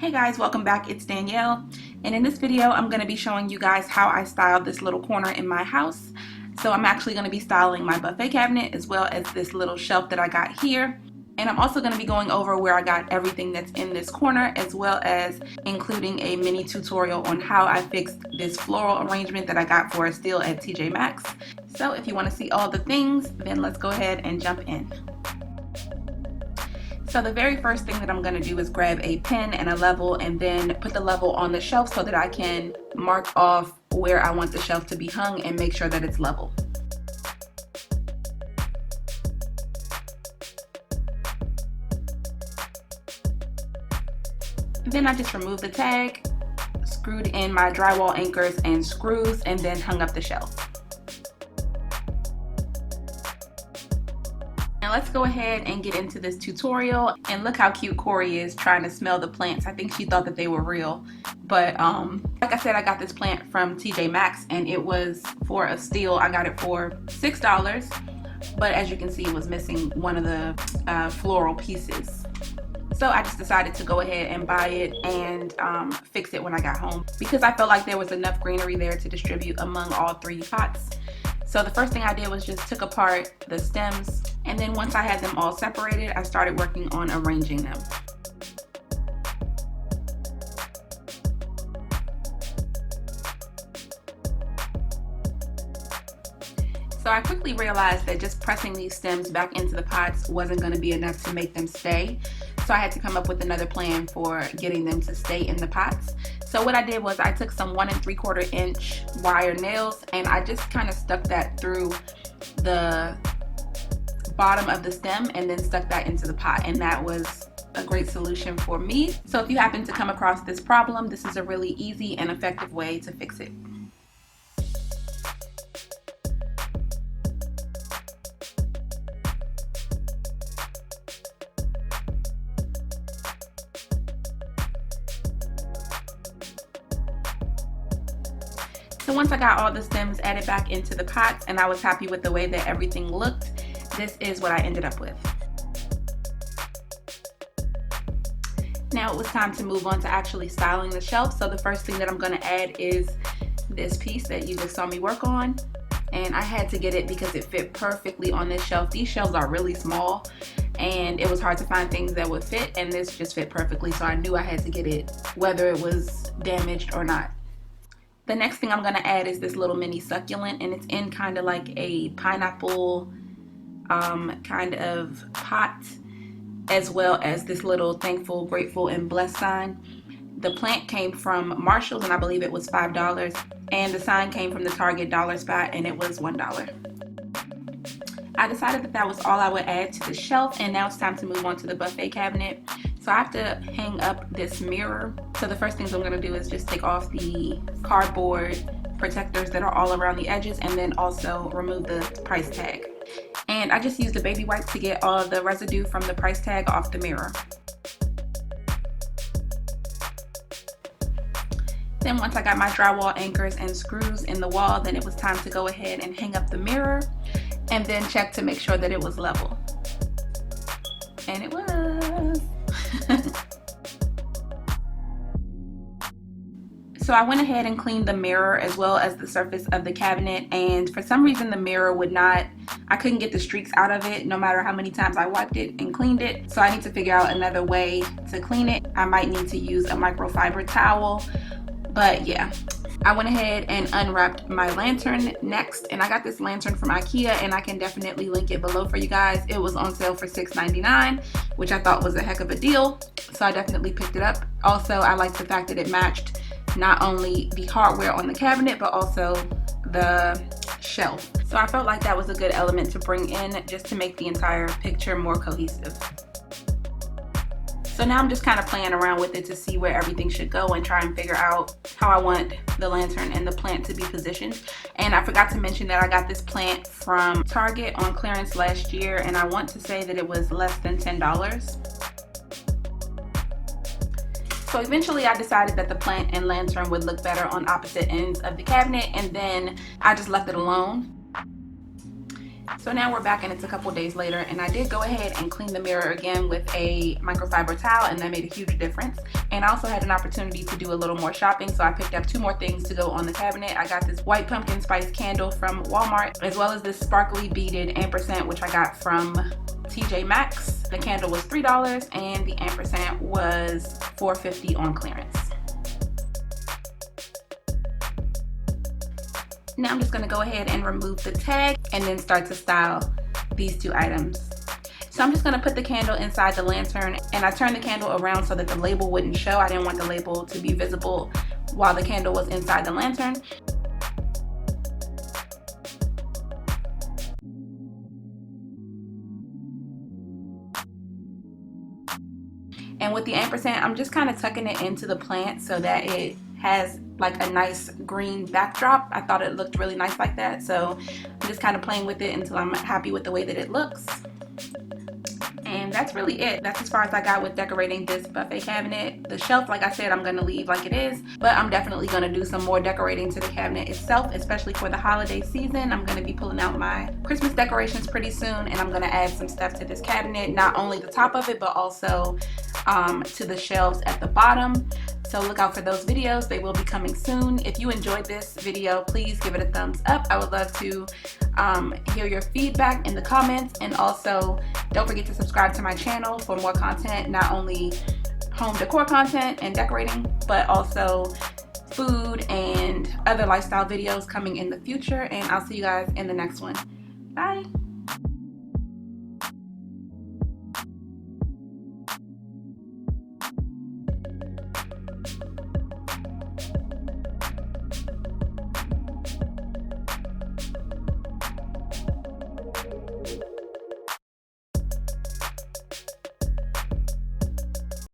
Hey guys, welcome back. It's Danielle, and in this video I'm going to be showing you guys how I styled this little corner in my house. So I'm actually going to be styling my buffet cabinet as well as this little shelf that I got here. And I'm also going to be going over where I got everything that's in this corner, as well as including a mini tutorial on how I fixed this floral arrangement that I got for a steal at TJ Maxx. So if you want to see all the things, then let's go ahead and jump in. So the very first thing that I'm going to do is grab a pen and a level and then put the level on the shelf so that I can mark off where I want the shelf to be hung and make sure that it's level. Then I just removed the tag, screwed in my drywall anchors and screws, and then hung up the shelf. Now let's go ahead and get into this tutorial, and look how cute Corey is trying to smell the plants. I think she thought that they were real, but like I said, I got this plant from TJ Maxx and it was for a steal. I got it for $6, but as you can see, it was missing one of the floral pieces. So I just decided to go ahead and buy it and fix it when I got home, because I felt like there was enough greenery there to distribute among all three pots. So the first thing I did was just took apart the stems, and then once I had them all separated, I started working on arranging them. So I quickly realized that just pressing these stems back into the pots wasn't going to be enough to make them stay. So I had to come up with another plan for getting them to stay in the pots. So what I did was I took some 1 3/4 inch wire nails and I just kind of stuck that through the bottom of the stem and then stuck that into the pot, and that was a great solution for me. So if you happen to come across this problem, this is a really easy and effective way to fix it. So once I got all the stems added back into the pots and I was happy with the way that everything looked, this is what I ended up with. Now it was time to move on to actually styling the shelf. So the first thing that I'm going to add is this piece that you just saw me work on. And I had to get it because it fit perfectly on this shelf. These shelves are really small and it was hard to find things that would fit, and this just fit perfectly. So I knew I had to get it whether it was damaged or not. The next thing I'm going to add is this little mini succulent, and it's in kind of like a pineapple kind of pot, as well as this little thankful, grateful, and blessed sign. The plant came from Marshall's and I believe it was $5, and the sign came from the Target dollar spot and it was $1. I decided that that was all I would add to the shelf, and now it's time to move on to the buffet cabinet. So I have to hang up this mirror. So the first things I'm going to do is just take off the cardboard protectors that are all around the edges, and then also remove the price tag. And I just used a baby wipe to get all the residue from the price tag off the mirror. Then once I got my drywall anchors and screws in the wall, then it was time to go ahead and hang up the mirror and then check to make sure that it was level. And it was. So I went ahead and cleaned the mirror as well as the surface of the cabinet, and for some reason the mirror would not, I couldn't get the streaks out of it no matter how many times I wiped it and cleaned it. So I need to figure out another way to clean it. I might need to use a microfiber towel, but yeah. I went ahead and unwrapped my lantern next, and I got this lantern from IKEA, and I can definitely link it below for you guys. It was on sale for $6.99, which I thought was a heck of a deal, so I definitely picked it up. Also, I liked the fact that it matched not only the hardware on the cabinet but also the shelf. So I felt like that was a good element to bring in just to make the entire picture more cohesive. So now I'm just kind of playing around with it to see where everything should go and try and figure out how I want the lantern and the plant to be positioned. And I forgot to mention that I got this plant from Target on clearance last year, and I want to say that it was less than $10. So eventually I decided that the plant and lantern would look better on opposite ends of the cabinet, and then I just left it alone. So now we're back and it's a couple days later, and I did go ahead and clean the mirror again with a microfiber towel, and that made a huge difference. And I also had an opportunity to do a little more shopping, so I picked up 2 more things to go on the cabinet. I got this white pumpkin spice candle from Walmart, as well as this sparkly beaded ampersand, which I got from TJ Maxx. The candle was $3 and the ampersand was $4.50 on clearance. Now I'm just going to go ahead and remove the tag and then start to style these 2 items. So I'm just going to put the candle inside the lantern, and I turned the candle around so that the label wouldn't show. I didn't want the label to be visible while the candle was inside the lantern. And with the ampersand, I'm just kind of tucking it into the plant so that it has like a nice green backdrop. I thought it looked really nice like that, so I'm just kind of playing with it until I'm happy with the way that it looks. And that's really it. That's as far as I got with decorating this buffet cabinet. The shelf, like I said, I'm going to leave like it is, but I'm definitely going to do some more decorating to the cabinet itself, especially for the holiday season. I'm going to be pulling out my Christmas decorations pretty soon, and I'm going to add some stuff to this cabinet, not only the top of it, but also to the shelves at the bottom. So look out for those videos. They will be coming soon. If you enjoyed this video, please give it a thumbs up. I would love to hear your feedback in the comments, and also don't forget to subscribe to my channel for more content, not only home decor content and decorating, but also food and other lifestyle videos coming in the future. And I'll see you guys in the next one. Bye.